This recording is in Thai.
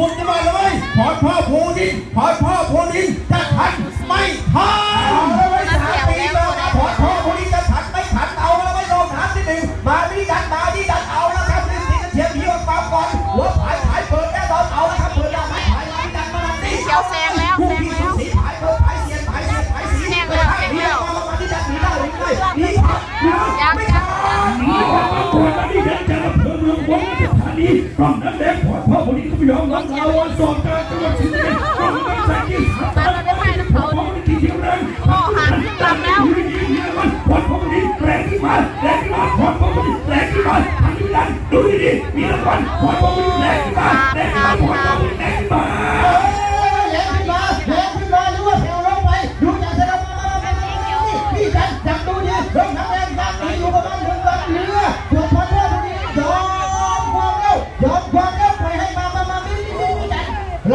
คุณจะมาเลยพอพ่อโพดินพอพ่อโพดินจะทันไม่ทันเอาไว้3 ปีแล้วพอพ่อโพดินจะทันไม่ทันเอาแล้วไม่ลงน้ำที่1มาดีดันเอาแล้วครับนี่เชียร์ผีออกมาก่อนหัวผายเปิดแน่นอนเอาแล้วครับเปิดแล้วผายดันมาดี เขียวแซงแล้วแซงแล้ว สีผายเปิดผายเสียนผายสีแซงแล้วมาดีดันหนีได้หรือไม่หนีไม่ทันหนีออกมาก่อนมาดีดันจะมาเพิ่มเมืองบนสถานีกล่องน้ำแดงพอพ่อโพดินก็ไม่ยอมรับเราวันสอบการจังหวัดศรีสะเกษกล่องน้ำแดงที่3 เราได้ให้น้ำเขาพ่อหันขึ้นลำแล้วพอดพอดีแรงขึ้นมาพอดพอดีแรงขึ้นมาทำด้วยกันดูดีๆมีรางวัลพอดพอดีแรงขึ้นมาพอดพอดีแรงขึ้นมาแรงขึ้นมาหรือว่าแถวลงไปดูจากแถวมาพี่กันจับดูดิลงน้ำแดงแบบนี้อยู่ประมาณ1 วันเรือส่วนพอดพอดียอมความเร็วไปให้มานี่กันไหล